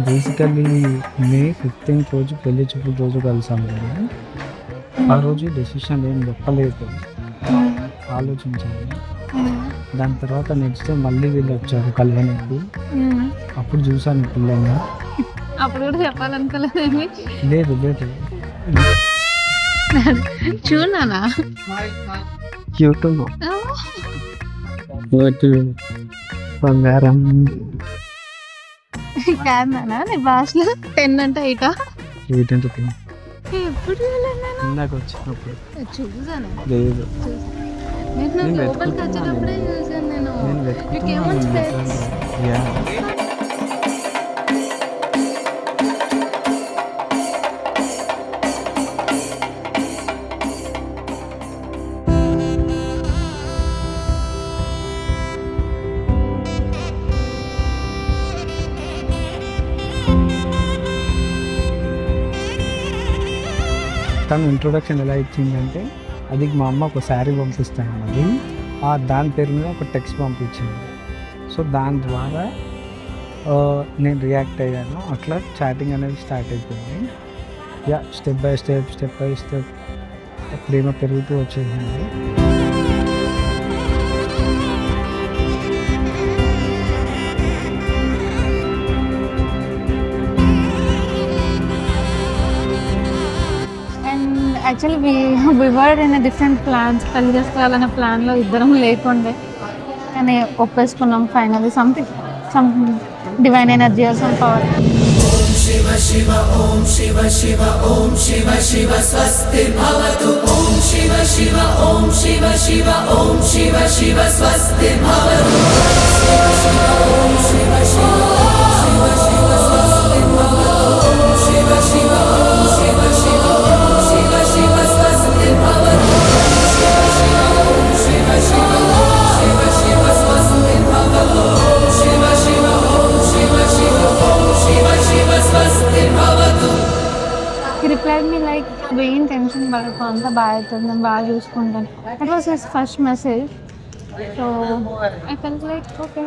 Basically మే 15th రోజు పెళ్లి చూపుల రోజు కలిసాము మేము. ఆ రోజు డెసిషన్ ఏం చెప్పలేదు, ఆలోచించాను. దాని తర్వాత నెక్స్ట్ డే మళ్ళీ వీళ్ళు వచ్చారు కళ్యాణ్కి. అప్పుడు చూసాను పిల్లల్ని. అప్పుడు కూడా చెప్పాలనుకోలేదేమి. లేదు లేదు, చూడనా యూట్యూబ్ బంగారం కాదనా నీ భాషలో 10 అంటే 8 ఏంటంటే ఎప్పుడు చూడలేదు. ఇందాక వచ్చినప్పుడు చూసాను లేదు, నేను నేను లోపలికి వెతుకుతున్నాను. వచ్చేటప్పుడే చూసాను నేను. నేను You came on steps. Yeah తను ఇంట్రొడక్షన్ ఎలా ఇచ్చిందంటే, అది మా అమ్మ ఒక శారీ పంపిస్తాను అది దాని పేరు మీద ఒక టెక్స్ట్ పంపించింది. సో దాని ద్వారా నేను రియాక్ట్ అయ్యాను. అట్లా చాటింగ్ అనేది స్టార్ట్ అయిపోయింది. యా స్టెప్ బై స్టెప్ ప్రేమ పెరుగుతూ వచ్చేసింది. Actually we were in a different plans. పెళ్లి చేసుకోవాలనే ప్లాన్లో ఇద్దరం లేకుండే, కానీ ఒప్పేసుకున్నాం finally. Some divine energy or some power. Shiva Shiva ॐ शिव शिव ॐ शिव शिव स्वस्ति भवतु ॐ शिव शिव ॐ शिव शिव ॐ शिव शिव स्वस्ति भवतु शिव शिव ॐ शिव शिव शिव शिव स्वस्ति भवतु ॐ शिव शिव ॐ शिव शिव ॐ शिव शिव स्वस्ति भवतु शिव शिव ॐ शिव शिव शिव शिव स्वस्ति भवतु शिव शिव ॐ शिव शिव ॐ शिव शिव स्वस्ति भवतु. He replied me like, "Being tension పడకు, అంతా బాగా అవుతుంది, నేను బాగా చూసుకుంటాను." That was his first message. So I felt like, okay.